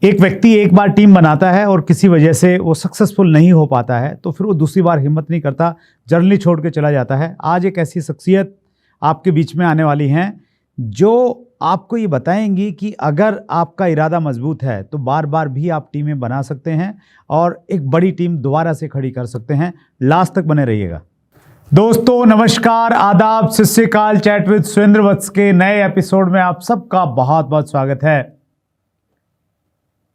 एक व्यक्ति एक बार टीम बनाता है और किसी वजह से वो सक्सेसफुल नहीं हो पाता है तो फिर वो दूसरी बार हिम्मत नहीं करता, जर्नी छोड़ के चला जाता है। आज एक ऐसी शख्सियत आपके बीच में आने वाली हैं जो आपको ये बताएंगी कि अगर आपका इरादा मजबूत है तो बार बार भी आप टीमें बना सकते हैं और एक बड़ी टीम दोबारा से खड़ी कर सकते हैं। लास्ट तक बने रहिएगा। दोस्तों नमस्कार, आदाब, सत श्री अकाल। चैट विद सुरेंद्र वत्स के नए एपिसोड में आप सबका बहुत बहुत स्वागत है।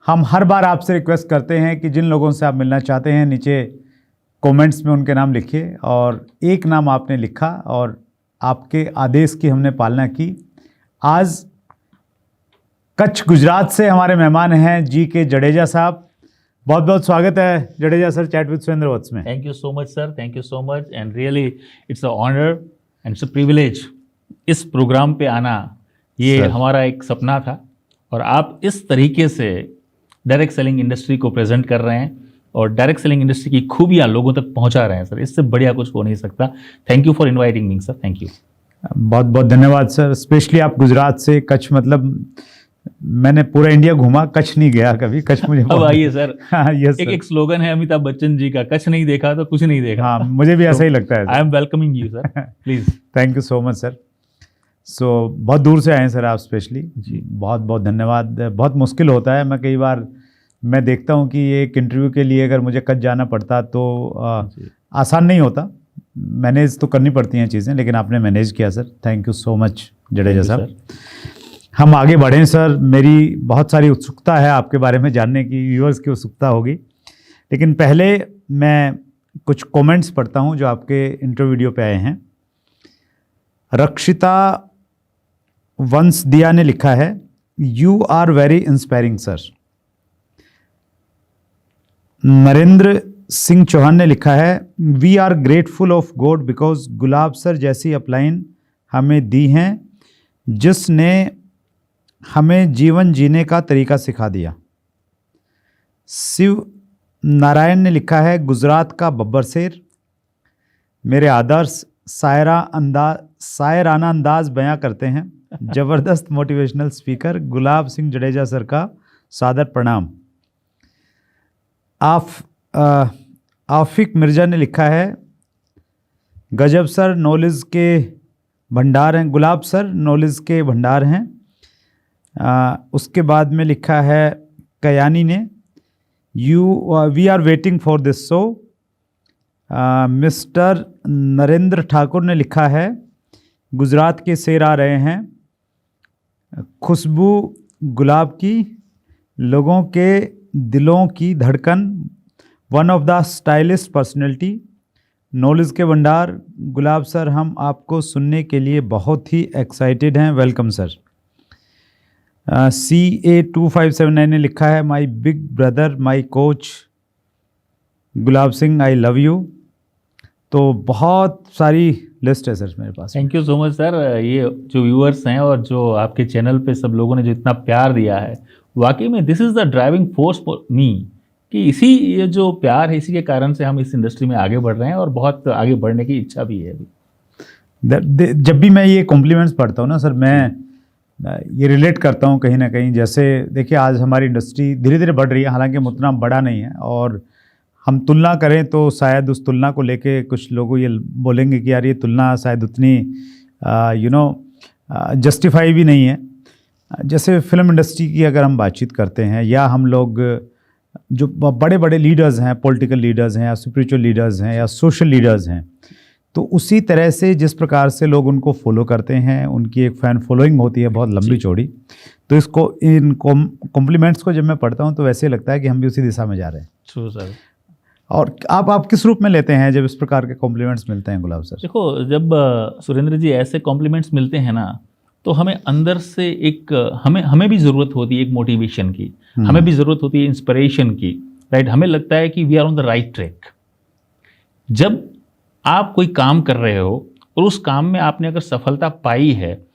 हम हर बार आपसे रिक्वेस्ट करते हैं कि जिन लोगों से आप मिलना चाहते हैं नीचे कमेंट्स में उनके नाम लिखिए, और एक नाम आपने लिखा और आपके आदेश की हमने पालना की। आज कच्छ गुजरात से हमारे मेहमान हैं जी के जडेजा साहब। बहुत बहुत स्वागत है Jadeja sir chat with Surendra Vats में। Thank you so much sir, thank you so much, and really it's a honour and it's a privilege इस प्रोग्राम पे आना। ये हमारा एक सपना था और आप इस तरीके से डायरेक्ट सेलिंग इंडस्ट्री को प्रेजेंट कर रहे हैं और डायरेक्ट सेलिंग इंडस्ट्री की खूबियाँ लोगों तक पहुंचा रहे हैं सर। इससे बढ़िया कुछ हो नहीं सकता। Thank you for inviting me sir, thank you. बहुत बहुत धन्यवाद सर। स्पेशली आप गुजरात से, कच्छ, मतलब मैंने पूरा इंडिया घूमा, कच्छ नहीं गया कभी। कच्छ मुझे अब आइए सर। हाँ, यस सर। एक स्लोगन है अमिताभ बच्चन जी का, कच्छ नहीं देखा तो कुछ नहीं देखा। हाँ, मुझे भी ऐसा ही लगता है। I am welcoming you sir, please. Thank you so much sir. So बहुत दूर से आए हैं सर आप स्पेशली जी, बहुत बहुत धन्यवाद। बहुत मुश्किल होता है, मैं कई बार मैं देखता हूँ कि एक इंटरव्यू के लिए अगर मुझे कच्छ जाना पड़ता तो आसान नहीं होता। मैनेज तो करनी पड़ती हैं चीज़ें, लेकिन आपने मैनेज किया sir. Thank you so much Jadeja साहब। हम आगे बढ़ें सर। मेरी बहुत सारी उत्सुकता है आपके बारे में जानने की, व्यूअर्स की उत्सुकता होगी, लेकिन पहले मैं कुछ कमेंट्स पढ़ता हूं जो आपके इंटरव्यू वीडियो पे आए हैं। रक्षिता वंश दिया ने लिखा है, you are very inspiring sir. Narendra Singh Chauhan ने लिखा है, we are grateful of God because Gulab sir जैसी अपलाइन हमें दी हैं जिसने हमें जीवन जीने का तरीका सिखा दिया। शिव नारायण ने लिखा है, गुजरात का बब्बर शेर, मेरे आदर्श शायराना अंदाज बयां करते हैं, जबरदस्त motivational speaker Gulab Singh Jadeja sir का सादर प्रणाम। आफिक मिर्जा ने लिखा है, गजब सर, नॉलेज के भंडार हैं गुलाब सर, नॉलेज के भंडार हैं। उसके बाद में लिखा है कयानी ने, we are waiting for this show. Mister Narendra Thakur ने लिखा है, गुजरात के शेर आ रहे हैं, खुशबू गुलाब की, लोगों के दिलों की धड़कन, one of the stylist personality, knowledge के भंडार गुलाब सर, हम आपको सुनने के लिए बहुत ही एक्साइटेड हैं, वेलकम सर। CA2579 ने लिखा है, my big brother my coach Gulab Singh, I love you. तो बहुत सारी लिस्ट है सर मेरे पास। Thank you so much sir. ये जो व्यूअर्स हैं और जो आपके चैनल पे सब लोगों ने जो इतना प्यार दिया है, वाकई में this is the driving force for me, कि इसी ये जो प्यार है इसी के कारण से हम इस इंडस्ट्री में आगे बढ़ रहे हैं और बहुत आगे बढ़ने की इच्छा भी है अभी। जब भी मैं ये कॉम्प्लीमेंट्स पढ़ता हूँ ना सर, मैं ये रिलेट करता हूँ कहीं ना कहीं। जैसे देखिए आज हमारी इंडस्ट्री धीरे धीरे बढ़ रही है, हालांकि उतना बड़ा नहीं है, और हम तुलना करें तो शायद उस तुलना को लेके कुछ लोग ये बोलेंगे कि यार ये तुलना शायद उतनी जस्टिफाई भी नहीं है। जैसे फिल्म इंडस्ट्री की अगर हम बातचीत करते हैं, या हम लोग जो बड़े बड़े लीडर्स हैं, पॉलिटिकल लीडर्स हैं या स्पिरिचुअल लीडर्स हैं या सोशल लीडर्स हैं, तो उसी तरह से जिस प्रकार से लोग उनको फॉलो करते हैं, उनकी एक फ़ैन फॉलोइंग होती है बहुत लंबी चौड़ी। तो इसको इन कॉम्प्लीमेंट्स को जब मैं पढ़ता हूँ तो वैसे लगता है कि हम भी उसी दिशा में जा रहे हैं। True sir. और आप किस रूप में लेते हैं जब इस प्रकार के कॉम्प्लीमेंट्स मिलते हैं गुलाब सर? देखो, जब सुरेंद्र जी ऐसे कॉम्प्लीमेंट्स मिलते हैं ना, तो हमें अंदर से एक हमें भी ज़रूरत होती है एक मोटिवेशन की, हमें भी ज़रूरत होती है इंस्पिरेशन की, राइट। हमें लगता है कि we are on the right track. जब आप कोई काम कर रहे हो और उस काम में आपने अगर सफलता पाई है,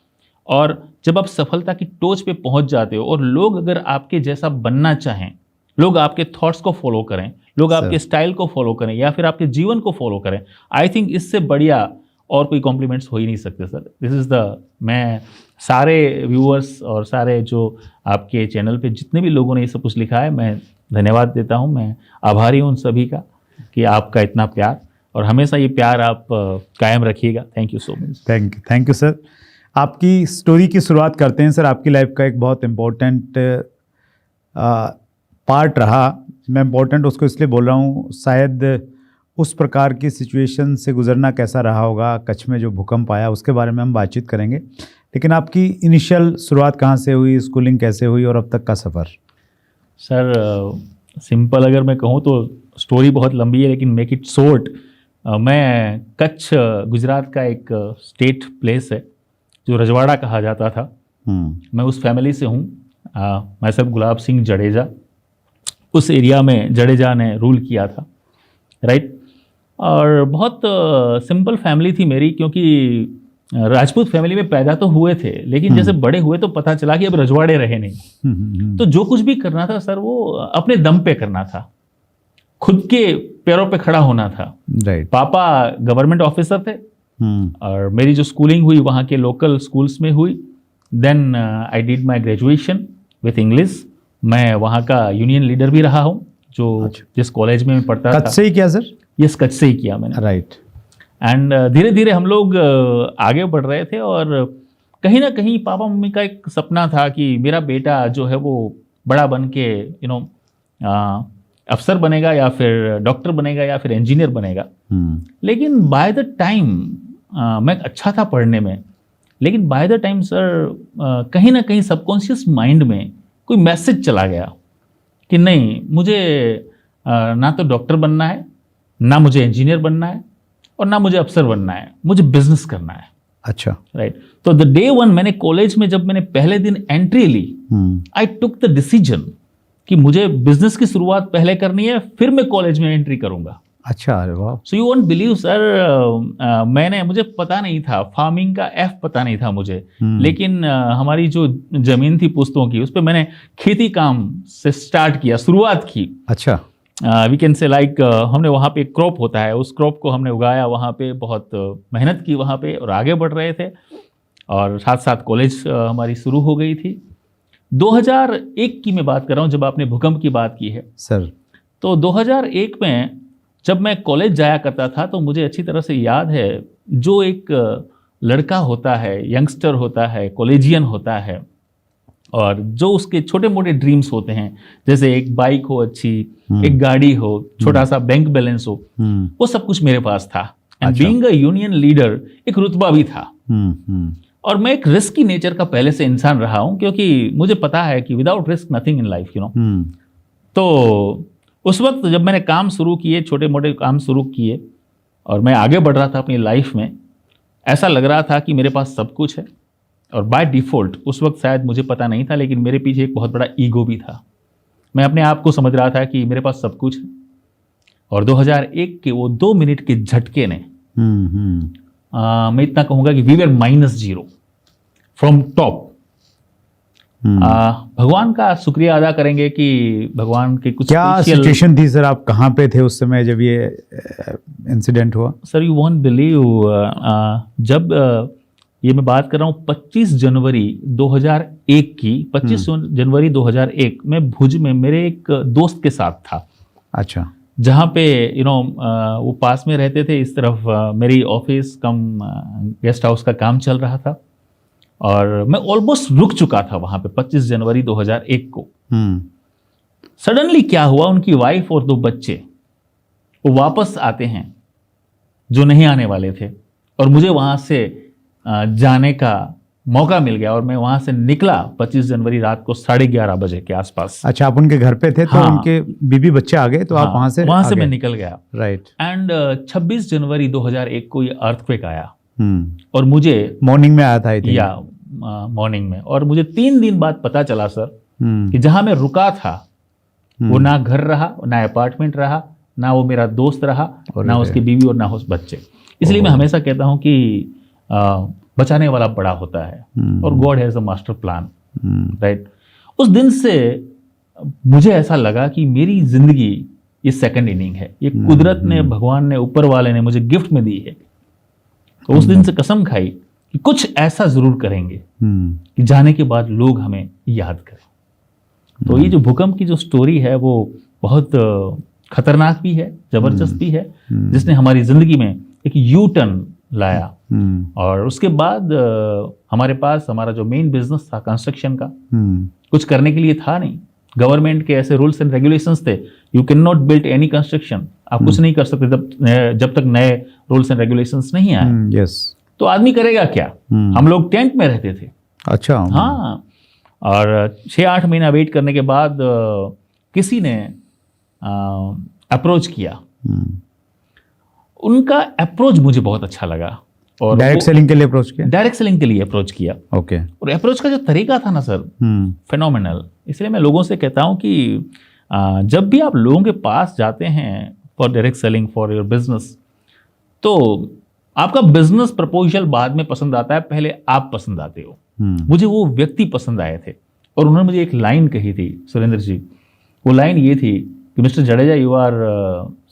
और जब आप सफलता की टोच पे पहुंच जाते हो और लोग अगर आपके जैसा बनना चाहें, लोग आपके थॉट्स को फॉलो करें, लोग आपके स्टाइल को फॉलो करें या फिर आपके जीवन को फॉलो करें, आई थिंक इससे बढ़िया और कोई कॉम्प्लीमेंट्स हो ही नहीं सकते सर। दिस इज़ द, मैं सारे व्यूअर्स और सारे जो आपके चैनल पे जितने भी लोगों ने ये सब कुछ लिखा है, मैं धन्यवाद देता हूँ। मैं आभारी हूँ उन सभी का कि आपका इतना प्यार, और हमेशा ये प्यार आप कायम रखिएगा। Thank you so much. Thank you sir. आपकी स्टोरी की शुरुआत करते हैं सर। आपकी लाइफ का एक बहुत इम्पोर्टेंट पार्ट रहा। मैं इम्पोर्टेंट उसको इसलिए बोल रहा हूँ, शायद उस प्रकार की सिचुएशन से गुजरना कैसा रहा होगा, कच्छ में जो भूकंप आया उसके बारे में हम बातचीत करेंगे। लेकिन आपकी इनिशियल शुरुआत कहाँ से हुई, स्कूलिंग कैसे हुई और अब तक का सफ़र? सर सिंपल अगर मैं कहूँ तो स्टोरी बहुत लंबी है, लेकिन मेक इट शॉर्ट। मैं कच्छ गुजरात का एक स्टेट प्लेस है जो रजवाड़ा कहा जाता था। मैं उस फैमिली से हूँ। मैं सब गुलाब सिंह जडेजा, उस एरिया में जडेजा ने रूल किया था, राइट। और बहुत सिंपल फैमिली थी मेरी, क्योंकि राजपूत फैमिली में पैदा तो हुए थे, लेकिन जैसे बड़े हुए तो पता चला कि अब रजवाड़े रहे नहीं। तो जो कुछ भी करना था सर, वो अपने दम पे करना था, खुद के पैरों पे खड़ा होना था। राइट। पापा गवर्नमेंट ऑफिसर थे, और मेरी जो स्कूलिंग हुई वहाँ के लोकल स्कूल्स में हुई। Then I did my graduation with English. मैं वहाँ का यूनियन लीडर भी रहा हूँ, जो जिस कॉलेज में मैं पढ़ता था। कच्छ से ही किया सर? यस, कच्छ से ही किया मैंने। राइट। एंड धीरे धीरे हम लोग आगे बढ़ रहे थे, और कहीं ना कहीं पापा मम्मी का एक सपना था कि मेरा बेटा जो है वो बड़ा बन के अफसर बनेगा, या फिर डॉक्टर बनेगा, या फिर इंजीनियर बनेगा। लेकिन बाय द टाइम मैं अच्छा था पढ़ने में, लेकिन बाय द टाइम सर कहीं ना कहीं सबकॉन्शियस माइंड में कोई मैसेज चला गया कि नहीं, मुझे ना तो डॉक्टर बनना है, ना मुझे इंजीनियर बनना है, और ना मुझे अफसर बनना है, मुझे बिजनेस करना है। अच्छा। राइट। तो द डे वन मैंने कॉलेज में जब मैंने पहले दिन एंट्री ली, आई टुक द डिसीजन कि मुझे बिजनेस की शुरुआत पहले करनी है, फिर मैं कॉलेज में एंट्री करूंगा। अच्छा, अरे वाह। So you won't believe sir, मुझे पता नहीं था, फार्मिंग का एफ पता नहीं था मुझे। लेकिन हमारी जो जमीन थी पुश्तों की, उस पर मैंने खेती काम से स्टार्ट किया, शुरुआत की। अच्छा। वी कैन से लाइक हमने वहाँ पे क्रॉप होता है, उस क्रॉप को हमने उगाया वहाँ पे, बहुत मेहनत की वहाँ पे, और आगे बढ़ रहे थे, और साथ साथ कॉलेज हमारी शुरू हो गई थी। 2001 की मैं बात कर रहा हूँ, जब आपने भूकंप की बात की है सर। तो 2001 में जब मैं कॉलेज जाया करता था, तो मुझे अच्छी तरह से याद है, जो एक लड़का होता है, यंगस्टर होता है, कॉलेजियन होता है, और जो उसके छोटे मोटे ड्रीम्स होते हैं, जैसे एक बाइक हो अच्छी, एक गाड़ी हो, छोटा सा बैंक बैलेंस हो, वो सब कुछ मेरे पास था। And being a union leader एक रुतबा भी था। और मैं एक रिस्की नेचर का पहले से इंसान रहा हूं, क्योंकि मुझे पता है कि without risk nothing in life, you know. तो उस वक्त जब मैंने काम शुरू किए, छोटे मोटे काम शुरू किए, और मैं आगे बढ़ रहा था अपनी लाइफ में, ऐसा लग रहा था कि मेरे पास सब कुछ है। और बाय डिफ़ॉल्ट उस वक्त शायद मुझे पता नहीं था, लेकिन मेरे पीछे एक बहुत बड़ा ईगो भी था। मैं अपने आप को समझ रहा था कि मेरे पास सब कुछ है। और 2001 के वो 2 मिनट के झटके ने, मैं इतना कहूँगा कि वी वर -0 फ्रॉम टॉप। भगवान का शुक्रिया अदा करेंगे कि भगवान के कुछ क्या सिचुएशन थी सर? आप कहाँ पे थे उस समय जब ये इंसिडेंट हुआ? सर यू वॉन्ट बिलीव, जब ये मैं बात कर रहा हूँ 25 जनवरी 2001 की, 25 जनवरी 2001 में भुज में मेरे एक दोस्त के साथ था। अच्छा। जहाँ पे यू नो वो पास में रहते थे, इस तरफ मेरी ऑफिस कम गेस्ट हाउस का काम चल रहा था, और मैं ऑलमोस्ट रुक चुका था वहाँ पे 25 जनवरी 2001 को। सडनली क्या हुआ, उनकी वाइफ और 2 बच्चे वो वापस आते हैं जो नहीं आने वाले थे, और मुझे वहाँ से जाने का मौका मिल गया, और मैं वहाँ से निकला 25 जनवरी रात को 11:30 बजे के आसपास। अच्छा, आप उनके घर पे थे? तो उनके बीबी बच्चे आ गए, तो आप वहाँ से मैं निकल गया। राइट। एंड 26 जनवरी 2001 को ये अर्थक्वेक आया, और मुझे मॉर्निंग में आया था, या मॉर्निंग में, और मुझे 3 दिन बाद पता चला सर कि जहां मैं रुका था वो ना घर रहा, ना अपार्टमेंट रहा, ना वो मेरा दोस्त रहा, ना उसकी बीवी और ना उस बच्चे। इसलिए मैं हमेशा कहता हूं कि बचाने वाला बड़ा होता है, और God has a master plan, right. उस दिन से मुझे ऐसा लगा कि मेरी जिंदगी ये सेकंड इनिंग है, ये कुदरत ने, भगवान ने, ऊपर वाले ने मुझे गिफ्ट में दी है। तो उस दिन से कसम खाई कि कुछ ऐसा जरूर करेंगे कि जाने के बाद लोग हमें याद करें। तो ये जो भूकंप की जो स्टोरी है वो बहुत खतरनाक भी है, जबरदस्त भी है, जिसने हमारी जिंदगी में एक यू टर्न लाया। और उसके बाद हमारे पास हमारा जो मेन बिजनेस था कंस्ट्रक्शन का, कुछ करने के लिए था नहीं। गवर्नमेंट के ऐसे रूल्स एंड रेगुलेशंस थे, you can not build any construction, आप कुछ नहीं कर सकते जब तक नए रूल्स एंड रेगुलेशंस नहीं आए। तो आदमी करेगा क्या? हम लोग टेंट में रहते थे। अच्छा। हाँ, और 6-8 महीना वेट करने के बाद किसी ने अप्रोच किया। उनका अप्रोच मुझे बहुत अच्छा लगा। और डायरेक्ट सेलिंग के लिए अप्रोच किया? डायरेक्ट सेलिंग के लिए अप्रोच किया। ओके। और अप्रोच का जो तरीका था ना सर, फेनोमेनल। इसलिए मैं लोगों से कहता हूं कि जब भी आप लोगों के पास जाते हैं for direct selling for your business, तो आपका बिजनेस प्रपोजल बाद में पसंद आता है, पहले आप पसंद आते हो। मुझे वो व्यक्ति पसंद आए थे और उन्होंने मुझे एक लाइन कही थी, सुरेंद्र जी। वो लाइन ये थी कि mister Jadeja, you are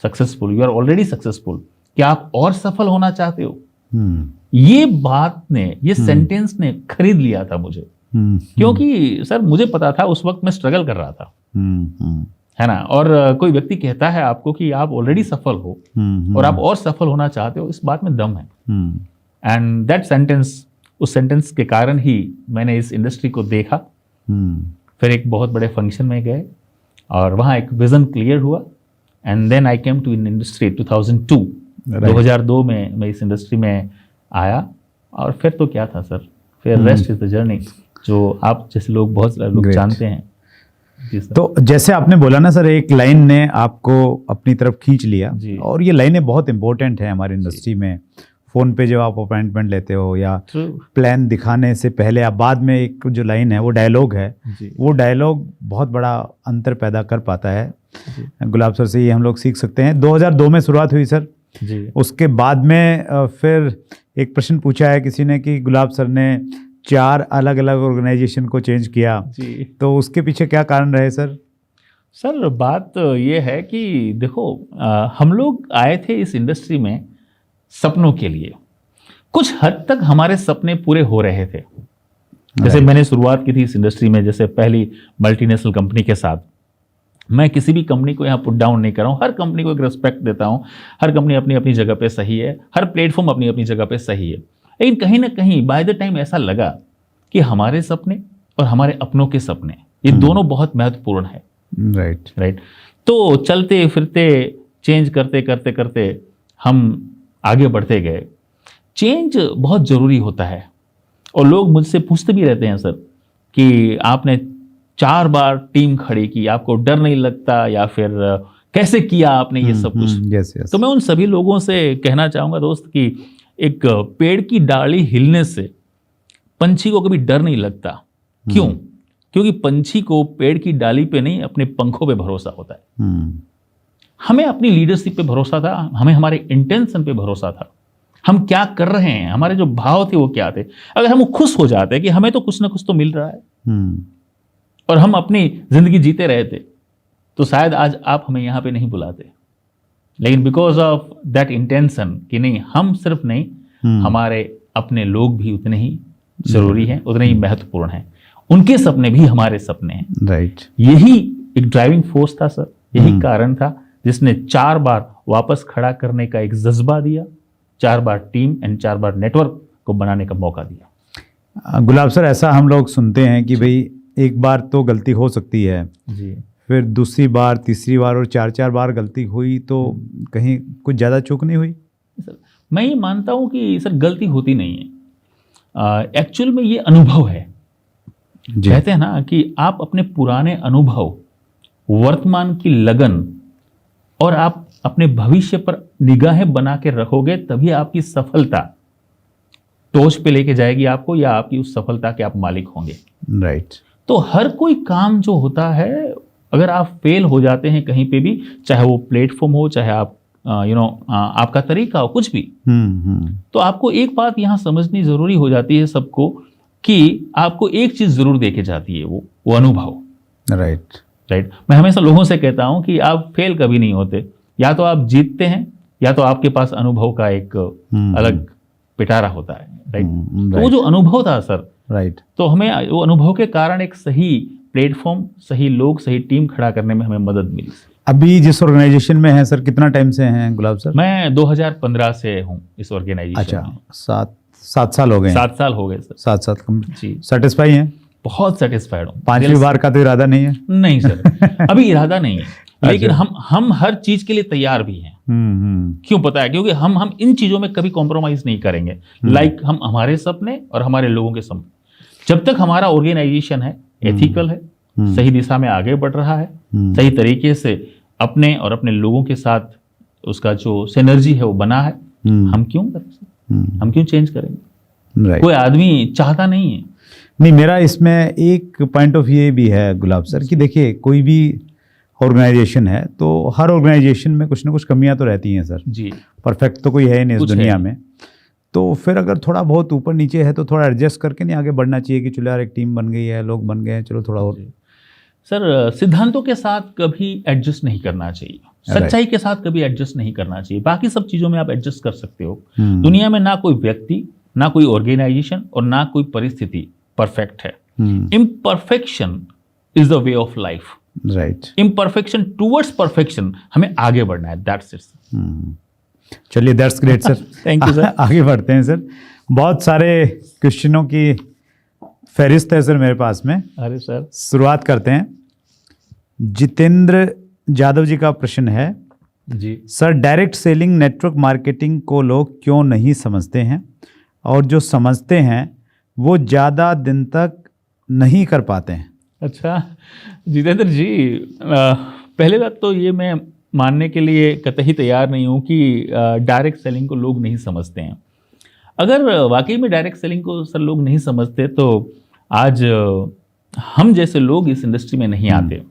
successful, you are already successful, क्या आप और सफल होना चाहते हो? ये बात ने, ये सेंटेंस ने खरीद लिया था मुझे। क्योंकि सर मुझे पता था उस वक्त मैं स्ट्रगल कर रहा था, है ना। और कोई व्यक्ति कहता है आपको कि आप ऑलरेडी सफल हो और आप और सफल होना चाहते हो, इस बात में दम है। एंड दैट सेंटेंस, उस सेंटेंस के कारण ही मैंने इस इंडस्ट्री को देखा। फिर एक बहुत बड़े फंक्शन में गए और वहाँ एक विजन क्लियर हुआ। And then I came to in industry 2002। 2002 में मैं इस इंडस्ट्री में आया। और फिर तो क्या था सर, फिर रेस्ट इज द जर्नी, जो आप जैसे लोग, बहुत सारे लोग जानते हैं। तो जैसे आपने बोला ना सर, एक लाइन ने आपको अपनी तरफ खींच लिया, और ये लाइनें बहुत इंपॉर्टेंट है हमारी इंडस्ट्री में। फ़ोन पे जब आप अपॉइंटमेंट लेते हो या प्लान दिखाने से पहले या बाद में, एक जो लाइन है वो डायलॉग है, वो डायलॉग बहुत बड़ा अंतर पैदा कर पाता है। गुलाब सर से ये हम लोग सीख सकते हैं। 2002 में शुरुआत हुई सर जी। उसके बाद में फिर एक प्रश्न पूछा है किसी ने कि गुलाब सर ने 4 अलग अलग ऑर्गेनाइजेशन को चेंज किया जी। तो उसके पीछे क्या कारण रहे सर? सर बात ये है कि देखो, हम लोग आए थे इस इंडस्ट्री में सपनों के लिए। कुछ हद तक हमारे सपने पूरे हो रहे थे। जैसे मैंने शुरुआत की थी इस इंडस्ट्री में, जैसे पहली मल्टीनेशनल कंपनी के साथ। मैं किसी भी कंपनी को यहाँ पुट डाउन नहीं कर रहा हूँ, हर कंपनी को एक रिस्पेक्ट देता हूँ। हर कंपनी अपनी अपनी जगह पे सही है, हर प्लेटफॉर्म अपनी अपनी जगह पे सही है। लेकिन कहीं ना कहीं बाय द टाइम ऐसा लगा कि हमारे सपने और हमारे अपनों के सपने, ये दोनों बहुत महत्वपूर्ण है। राइट। तो चलते फिरते, चेंज करते करते करते हम आगे बढ़ते गए। चेंज बहुत ज़रूरी होता है। और लोग मुझसे पूछते भी रहते हैं सर कि आपने 4 बार टीम खड़ी की, आपको डर नहीं लगता, या फिर कैसे किया आपने ये सब कुछ? yes. तो मैं उन सभी लोगों से कहना चाहूँगा दोस्त कि एक पेड़ की डाली हिलने से पंछी को कभी डर नहीं लगता। क्यों? क्योंकि पंछी को पेड़ की डाली पे नहीं, अपने पंखों पे भरोसा होता है। हमें अपनी लीडरशिप पे भरोसा था, हमें हमारे इंटेंशन पे भरोसा था, हम क्या कर रहे हैं, हमारे जो भाव थे वो क्या थे। अगर हम खुश हो जाते कि हमें तो कुछ ना कुछ तो मिल रहा है और हम अपनी जिंदगी जीते रहे थे, तो शायद आज आप हमें यहाँ पे नहीं बुलाते। लेकिन बिकॉज ऑफ दैट इंटेंशन कि नहीं, हम सिर्फ नहीं, हमारे अपने लोग भी उतने ही जरूरी हैं, उतने ही महत्वपूर्ण हैं, उनके सपने भी हमारे सपने हैं। राइट। यही एक ड्राइविंग फोर्स था सर, यही कारण था जिसने 4 बार वापस खड़ा करने का एक जज्बा दिया, 4 बार टीम एंड 4 बार नेटवर्क को बनाने का मौका दिया। गुलाब सर, ऐसा हम लोग सुनते हैं कि भाई एक बार तो गलती हो सकती है जी, फिर दूसरी बार, तीसरी बार और 4 बार गलती हुई तो कहीं कुछ ज़्यादा चूक नहीं हुई? सर मैं ये मानता हूँ कि सर गलती होती नहीं है, एक्चुअल में ये अनुभव है। कहते हैं ना कि आप अपने पुराने अनुभव, वर्तमान की लगन और आप अपने भविष्य पर निगाहें बना के रखोगे, तभी आपकी सफलता टॉच पे लेके जाएगी आपको, या आपकी उस सफलता के आप मालिक होंगे। राइट। तो हर कोई काम जो होता है, अगर आप फेल हो जाते हैं कहीं पे भी, चाहे वो प्लेटफॉर्म हो, चाहे आप आपका तरीका हो, कुछ भी, तो आपको एक बात यहाँ समझनी जरूरी हो जाती है सबको, कि आपको एक चीज जरूर देके जाती है, वो अनुभव। राइट। मैं हमेशा लोगों से कहता हूं कि आप फेल कभी नहीं होते, या तो आप जीतते हैं, या तो आपके पास अनुभव का एक अलग पिटारा होता है, राइट। तो वो right. जो अनुभव था सर, राइट, तो हमें वो अनुभव के कारण एक सही प्लेटफॉर्म, सही लोग, सही टीम खड़ा करने में हमें मदद मिली। अभी जिस ऑर्गेनाइजेशन में हैं सर, कितना टाइम से हैं गुलाब सर? मैं 2015 से हूँ इस ऑर्गेनाइजेशन अच्छा, में। 7 साल हो गए हैं। 7 साल हो गए सर। 7 जी, सेटिस्फाई हैं? बहुत सेटिस्फाइड हूँ। 5वीं बार का तो इरादा नहीं है? नहीं सर, अभी इरादा नहीं है, लेकिन हम हर चीज के लिए तैयार भी हैं। क्यों पता है? क्योंकि हम इन चीजों में कभी कॉम्प्रोमाइज नहीं करेंगे। लाइक हम हमारे सपने और हमारे लोगों के सपने, जब तक हमारा ऑर्गेनाइजेशन है, एथिकल है, सही दिशा में आगे बढ़ रहा है, सही तरीके से अपने और अपने लोगों के साथ उसका जो सिनर्जी है वो बना है, हम क्यों करें? हम क्यों चेंज करेंगे? राइट। कोई आदमी चाहता नहीं है। नहीं, मेरा इसमें एक पॉइंट ऑफ व्यू भी है गुलाब सर कि देखिए, कोई भी ऑर्गेनाइजेशन है तो हर ऑर्गेनाइजेशन में कुछ ना कुछ कमियां तो रहती हैं सर जी। परफेक्ट तो कोई है ही नहीं इस कुछ दुनिया है में। तो फिर अगर थोड़ा बहुत ऊपर नीचे है तो थोड़ा एडजस्ट करके नहीं आगे बढ़ना चाहिए कि चलो यार एक टीम बन गई है, लोग बन गए हैं, चलो थोड़ा और। सर, सिद्धांतों के साथ कभी एडजस्ट नहीं करना चाहिए, सच्चाई के साथ कभी एडजस्ट नहीं करना चाहिए। बाकी सब चीजों में आप एडजस्ट कर सकते हो। दुनिया में ना कोई व्यक्ति, ना कोई ऑर्गेनाइजेशन और ना कोई परिस्थिति परफेक्ट है। Imperfection is the way of life. Right. Imperfection towards perfection, हमें आगे बढ़ना है, दैट्स इट। चलिए, that's great sir. Thank you sir. आगे बढ़ते हैं सर। बहुत सारे क्वेश्चनों की फहरिस्त है सर मेरे पास में। अरे सर, शुरुआत करते हैं। जितेंद्र यादव जी का प्रश्न है, ji sir, direct selling network marketing को लोग क्यों नहीं समझते हैं, और जो समझते हैं वो ज़्यादा दिन तक नहीं कर पाते हैं? अच्छा जितेंद्र जी, पहले बात तो ये मैं मानने के लिए कतई तैयार नहीं हूँ कि डायरेक्ट सेलिंग को लोग नहीं समझते हैं। अगर वाकई में डायरेक्ट सेलिंग को सर लोग नहीं समझते तो आज हम जैसे लोग इस इंडस्ट्री में नहीं आते।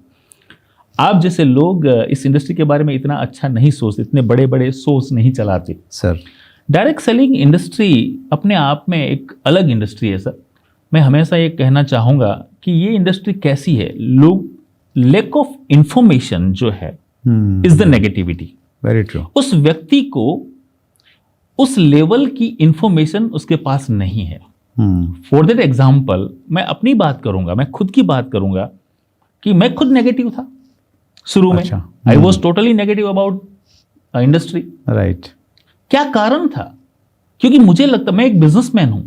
आप जैसे लोग इस इंडस्ट्री के बारे में इतना अच्छा नहीं सोचते, इतने बड़े बड़े सोच नहीं चलाते। सर, डायरेक्ट सेलिंग इंडस्ट्री अपने आप में एक अलग इंडस्ट्री है सर। मैं हमेशा ये कहना चाहूँगा कि ये इंडस्ट्री कैसी है, लोग लैक ऑफ इंफॉर्मेशन जो है is the negativity. Very true. उस व्यक्ति को उस लेवल की इंफॉर्मेशन उसके पास नहीं है। फॉर दैट एग्जाम्पल, मैं अपनी बात करूंगा, मैं खुद की बात करूंगा कि मैं खुद नेगेटिव था शुरू में। I was totally negative about industry. Right. क्या कारण था? क्योंकि मुझे लगता, मैं एक बिजनेसमैन हूं,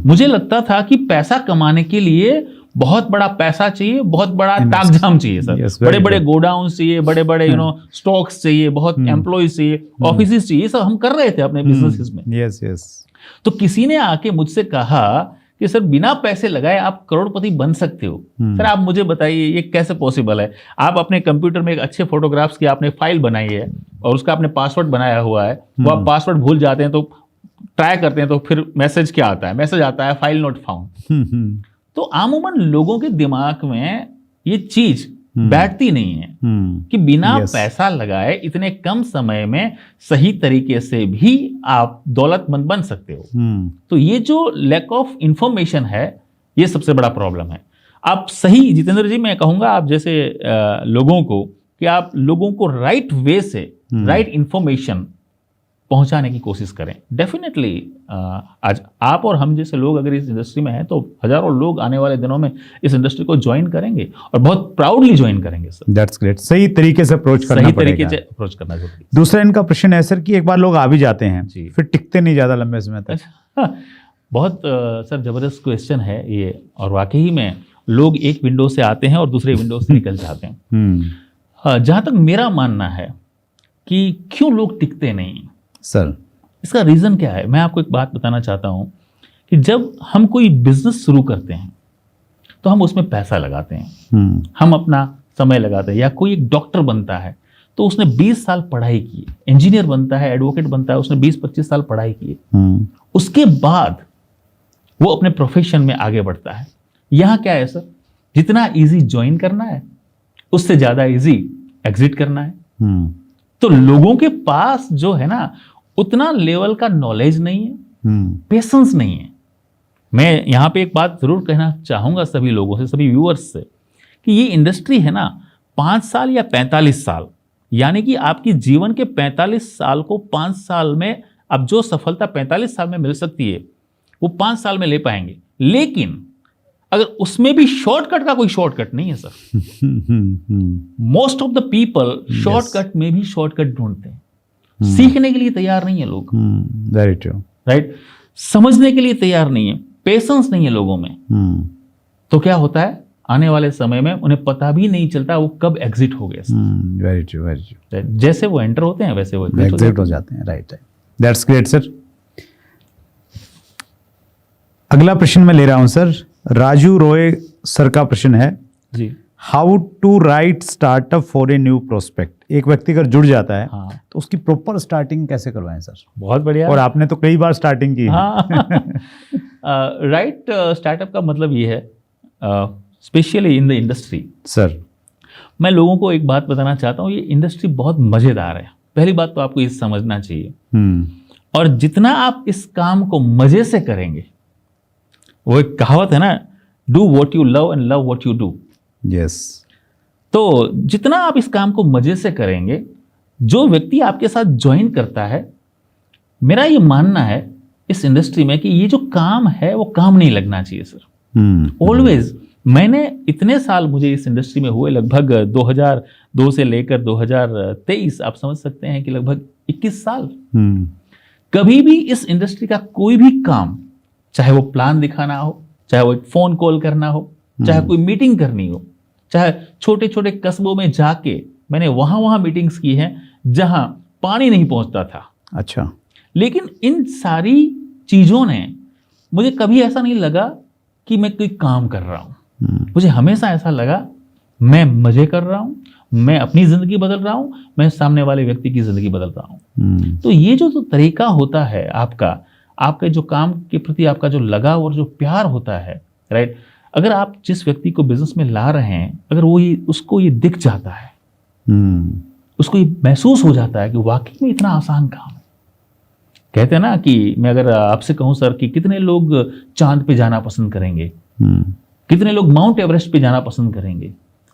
मुझे लगता था कि पैसा कमाने के लिए बहुत बड़ा पैसा चाहिए, बहुत बड़ा ताकझाम चाहिए सर। Yes, बड़े बड़े गोडाउन चाहिए, बड़े बड़े स्टॉक्स चाहिए, बहुत एम्प्लॉयज चाहिए, ऑफिसेस चाहिए। ये सब हम कर रहे थे अपने बिजनेसेस में। Yes yes. तो किसी ने आके मुझसे कहा कि सर बिना पैसे लगाए आप करोड़पति बन सकते हो। सर आप मुझे बताइए ये कैसे पॉसिबल है? आप अपने कंप्यूटर में एक अच्छे फोटोग्राफ्स की आपने फाइल बनाई है और उसका आपने पासवर्ड बनाया हुआ है, वो आप पासवर्ड भूल जाते हैं तो ट्राई करते हैं तो फिर मैसेज क्या आता है? मैसेज आता है फाइल नॉट फाउंड। तो आमूमन लोगों के दिमाग में ये चीज बैठती नहीं है कि बिना पैसा लगाए इतने कम समय में सही तरीके से भी आप दौलतमंद बन सकते हो। तो ये जो लैक ऑफ इंफॉर्मेशन है, ये सबसे बड़ा प्रॉब्लम है। आप सही, जितेंद्र जी मैं कहूंगा आप जैसे लोगों को कि आप लोगों को राइट वे से राइट इंफॉर्मेशन पहुंचाने की कोशिश करें। डेफिनेटली आज आप और हम जैसे लोग अगर इस इंडस्ट्री में हैं तो हजारों लोग आने वाले दिनों में इस इंडस्ट्री को ज्वाइन करेंगे और बहुत प्राउडली ज्वाइन करेंगे सर। That's great. सही तरीके से अप्रोच करना सही पड़ेगा। तरीके से अप्रोच करना जरूरी। दूसरा इनका प्रश्न है सर कि एक बार लोग आ भी जाते हैं जी। फिर टिकते नहीं ज़्यादा लंबे समय तक। बहुत सर जबरदस्त क्वेश्चन है ये, और वाकई में लोग एक विंडो से आते हैं और दूसरे विंडो से निकल जाते हैं। जहाँ तक मेरा मानना है कि क्यों लोग टिकते नहीं सर, इसका रीज़न क्या है? मैं आपको एक बात बताना चाहता हूं कि जब हम कोई बिजनेस शुरू करते हैं तो हम उसमें पैसा लगाते हैं, हम अपना समय लगाते हैं। या कोई एक डॉक्टर बनता है तो उसने 20 साल पढ़ाई की, इंजीनियर बनता है, एडवोकेट बनता है, उसने 20-25 साल पढ़ाई की, उसके बाद वो अपने प्रोफेशन में आगे बढ़ता है। यहाँ क्या है सर, जितना इजी ज्वाइन करना है उससे ज़्यादा इजी एग्जिट करना है। तो लोगों के पास जो है ना उतना लेवल का नॉलेज नहीं है, पेशेंस नहीं है। मैं यहाँ पे एक बात जरूर कहना चाहूँगा सभी लोगों से, सभी व्यूअर्स से, कि ये इंडस्ट्री है ना 5 साल या 45 साल, यानी कि आपकी जीवन के 45 साल को 5 साल में अब जो सफलता 45 साल में मिल सकती है वो 5 साल में ले पाएंगे, लेकिन अगर उसमें भी शॉर्टकट का कोई शॉर्टकट नहीं है sir. Most of the people shortcut में भी शॉर्टकट ढूंढते हैं, सीखने के लिए तैयार नहीं है लोग। वेरी ट्रू, राइट, समझने के लिए तैयार नहीं है, पेशेंस नहीं है लोगों में। तो क्या होता है, आने वाले समय में उन्हें पता भी नहीं चलता वो कब एग्जिट हो गए। Very true, very true. जैसे वो एंटर होते हैं वैसे वो एग्जिट हो जाते हैं। Right, that's great sir. अगला प्रश्न मैं ले रहा हूं सर, राजू रॉय सर का प्रश्न है जी। How to write startup for a new prospect. एक व्यक्ति अगर जुड़ जाता है हाँ। तो उसकी प्रॉपर स्टार्टिंग कैसे करवाएं सर? बहुत बढ़िया। और आपने तो कई बार स्टार्टिंग की है। हाँ। राइट स्टार्टअप का मतलब ये है, specially in the industry sir, मैं लोगों को एक बात बताना चाहता हूँ, ये इंडस्ट्री बहुत मजेदार है। पहली बात तो आपको ये समझना चाहिए। और जितना आप इस काम को मजे से करेंगे, वो एक कहावत है ना, do what you love and love what you do. Yes. तो जितना आप इस काम को मजे से करेंगे, जो व्यक्ति आपके साथ ज्वाइन करता है, मेरा ये मानना है इस इंडस्ट्री में कि ये जो काम है वो काम नहीं लगना चाहिए सर। ऑलवेज, मैंने इतने साल मुझे इस इंडस्ट्री में हुए, लगभग 2002 से लेकर 2023, आप समझ सकते हैं कि लगभग 21 साल। कभी भी इस इंडस्ट्री का कोई भी काम, चाहे वो प्लान दिखाना हो, चाहे वो एक फोन कॉल करना हो, चाहे कोई मीटिंग करनी हो, चाहे छोटे छोटे कस्बों में जाके मैंने वहां मीटिंग्स की हैं जहां पानी नहीं पहुंचता था। अच्छा। लेकिन इन सारी चीजों ने मुझे कभी ऐसा नहीं लगा कि मैं कोई काम कर रहा हूं। मुझे हमेशा ऐसा लगा मैं मजे कर रहा हूं, मैं अपनी जिंदगी बदल रहा हूं, मैं सामने वाले व्यक्ति की जिंदगी बदल रहा हूं। तो ये जो तरीका होता है आपके जो काम के प्रति आपका जो लगाव और जो प्यार होता है, राइट, अगर आप जिस व्यक्ति को बिजनेस में ला रहे हैं, अगर वो उसको ये दिख जाता है, उसको ये महसूस हो जाता है कि वाकई में इतना आसान काम है। कहते हैं ना कि मैं अगर आपसे कहूं सर कि कितने लोग चांद पे जाना पसंद करेंगे, कितने लोग माउंट एवरेस्ट पे जाना पसंद करेंगे,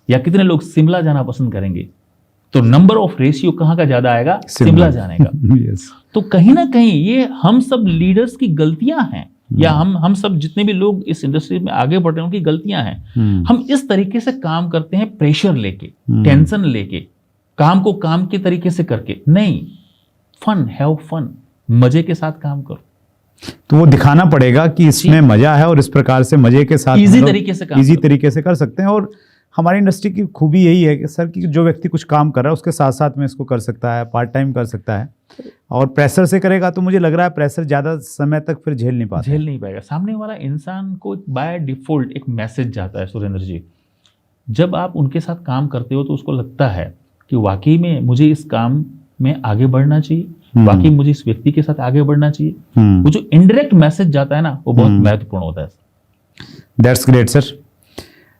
या कितने लोग शिमला जाना पसंद करेंगे, तो नंबर ऑफ रेशियो कहां का ज्यादा आएगा? शिमला जाने का। yes. तो कहीं ना कहीं ये हम सब लीडर्स की गलतियां हैं, या हम सब जितने भी लोग इस इंडस्ट्री में आगे बढ़ रहे हैं उनकी गलतियां हैं। हम इस तरीके से काम करते हैं, प्रेशर लेके, टेंशन लेके, काम को काम के तरीके से करके नहीं। फन, हैव फन, मजे के साथ काम करो। तो वो दिखाना पड़ेगा कि इसमें मजा है और इस प्रकार से मजे के साथ इजी तरीके से कर सकते हैं। और हमारी इंडस्ट्री की खूबी यही है कि सर कि जो व्यक्ति कुछ काम कर रहा है उसके साथ साथ में इसको कर सकता है, पार्ट टाइम कर सकता है। और प्रेशर से करेगा तो मुझे लग रहा है प्रेशर ज़्यादा समय तक फिर झेल नहीं पाएगा। सामने वाला इंसान को बाय डिफॉल्ट एक मैसेज जाता है सुरेंद्र जी, जब आप उनके साथ काम करते हो तो उसको लगता है कि वाकई में मुझे इस काम में आगे बढ़ना चाहिए, वाकई मुझे इस व्यक्ति के साथ आगे बढ़ना चाहिए। वो जो इनडायरेक्ट मैसेज जाता है ना, वो बहुत महत्वपूर्ण होता है। That's great sir.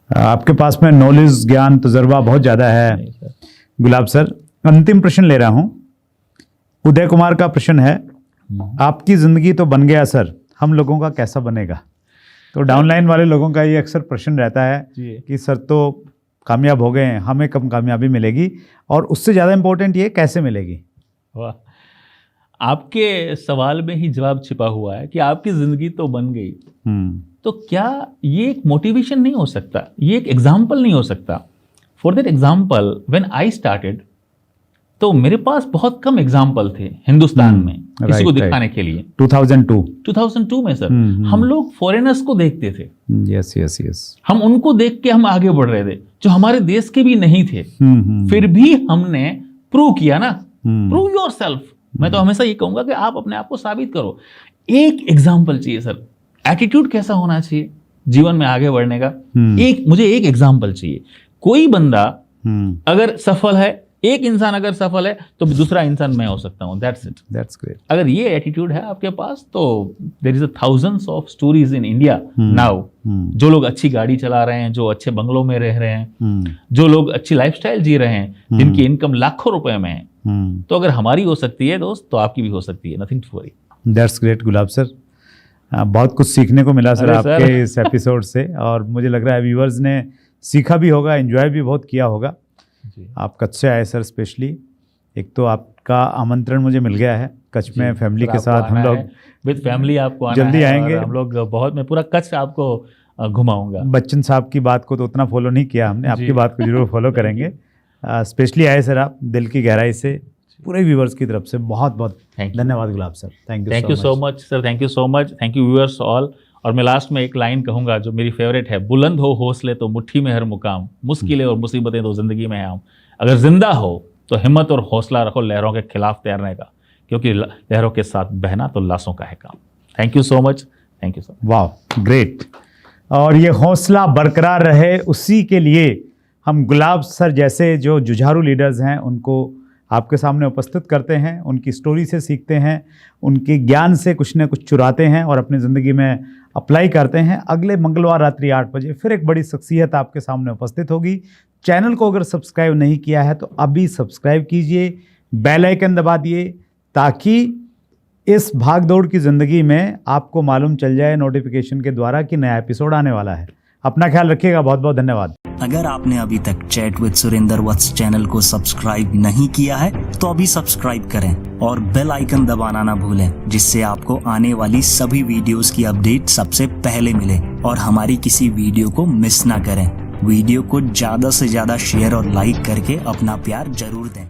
आपके पास में नॉलेज, ज्ञान, तजुर्बा बहुत ज़्यादा है गुलाब सर। अंतिम प्रश्न ले रहा हूँ, उदय कुमार का प्रश्न है, आपकी ज़िंदगी तो बन गया सर, हम लोगों का कैसा बनेगा? तो डाउनलाइन वाले लोगों का ये अक्सर प्रश्न रहता है कि सर तो कामयाब हो गए हैं, हमें कब कामयाबी मिलेगी, और उससे ज़्यादा इम्पोर्टेंट ये कैसे मिलेगी? वाह, आपके सवाल में ही जवाब छिपा हुआ है कि आपकी ज़िंदगी तो बन गई। तो क्या ये एक मोटिवेशन नहीं हो सकता? ये एक एग्जाम्पल नहीं हो सकता? For that example, when I started, तो मेरे पास बहुत कम एग्जाम्पल थे हिंदुस्तान में किसी को दिखाने के लिए। 2002 में सर, हम लोग फॉरेनर्स को देखते थे। यस। हम उनको देख के हम आगे बढ़ रहे थे, जो हमारे देश के भी नहीं थे। फिर भी हमने प्रूव किया ना, प्रूव योरसेल्फ। मैं तो हमेशा ये कहूंगा कि आप अपने आप को साबित करो। एक एग्जाम्पल चाहिए सर। एटीट्यूड कैसा होना चाहिए जीवन में आगे बढ़ने का, मुझे एक एग्जाम्पल चाहिए। कोई बंदा अगर सफल है, एक इंसान अगर सफल है, तो दूसरा इंसान मैं हो सकता हूँ। That's it, that's great. अगर ये एटीट्यूड है आपके पास, तो there is thousands of stories in India now, जो लोग अच्छी गाड़ी चला रहे हैं, जो अच्छे बंगलों में रह रहे हैं, जो लोग अच्छी लाइफस्टाइल जी रहे हैं, जिनकी इनकम लाखों रुपए में है। तो अगर हमारी हो सकती है दोस्त, तो आपकी भी हो सकती है। Nothing to worry. That's great Gulab sir. बहुत कुछ सीखने को मिला सर आपके इस एपिसोड से, और मुझे लग रहा है व्यूअर्स ने सीखा भी होगा, एंजॉय भी बहुत किया होगा। आप कच्चे आए सर स्पेशली, एक तो आपका आमंत्रण मुझे मिल गया है कच्छ में फैमिली के साथ, हम लोग विद फैमिली आपको आना जल्दी है आएंगे। और हम लोग बहुत, मैं पूरा कच्छ आपको घुमाऊंगा। बच्चन साहब की बात को तो उतना फॉलो नहीं किया हमने, आपकी जी। बात को जरूर फॉलो करेंगे। स्पेशली आए सर आप दिल की गहराई से, पूरे व्यूवर्स की तरफ से बहुत बहुत Thank you. धन्यवाद Gulab sir. Thank you so much sir, thank you so much, thank you viewers all. और मैं लास्ट में एक लाइन कहूंगा जो मेरी फेवरेट है, बुलंद हो हौसले तो मुट्ठी में हर मुकाम, मुश्किलें और मुसीबतें तो जिंदगी में हैं आम। अगर जिंदा हो तो हिम्मत और हौसला रखो लहरों के खिलाफ तैरने का, क्योंकि लहरों के साथ बहना तो लाशों का है काम। Thank you so much, thank you so much. वाह, ग्रेट। और ये हौसला बरकरार रहे, उसी के लिए हम गुलाब सर जैसे जो जुझारू लीडर्स हैं उनको आपके सामने उपस्थित करते हैं, उनकी स्टोरी से सीखते हैं, उनके ज्ञान से कुछ न कुछ चुराते हैं और अपनी ज़िंदगी में अप्लाई करते हैं। अगले मंगलवार रात्रि 8 बजे फिर एक बड़ी शख्सियत आपके सामने उपस्थित होगी। चैनल को अगर सब्सक्राइब नहीं किया है तो अभी सब्सक्राइब कीजिए, बेल आइकन दबा दिए, ताकि इस भागदौड़ की ज़िंदगी में आपको मालूम चल जाए नोटिफिकेशन के द्वारा कि नया एपिसोड आने वाला है। अपना ख्याल रखिएगा, बहुत बहुत धन्यवाद। अगर आपने अभी तक chat with Surendra Vats channel को सब्सक्राइब नहीं किया है तो अभी सब्सक्राइब करें और बेल आइकन दबाना ना भूलें, जिससे आपको आने वाली सभी वीडियोस की अपडेट सबसे पहले मिले और हमारी किसी वीडियो को मिस ना करें। वीडियो को ज्यादा से ज्यादा शेयर और लाइक करके अपना प्यार जरूर दें।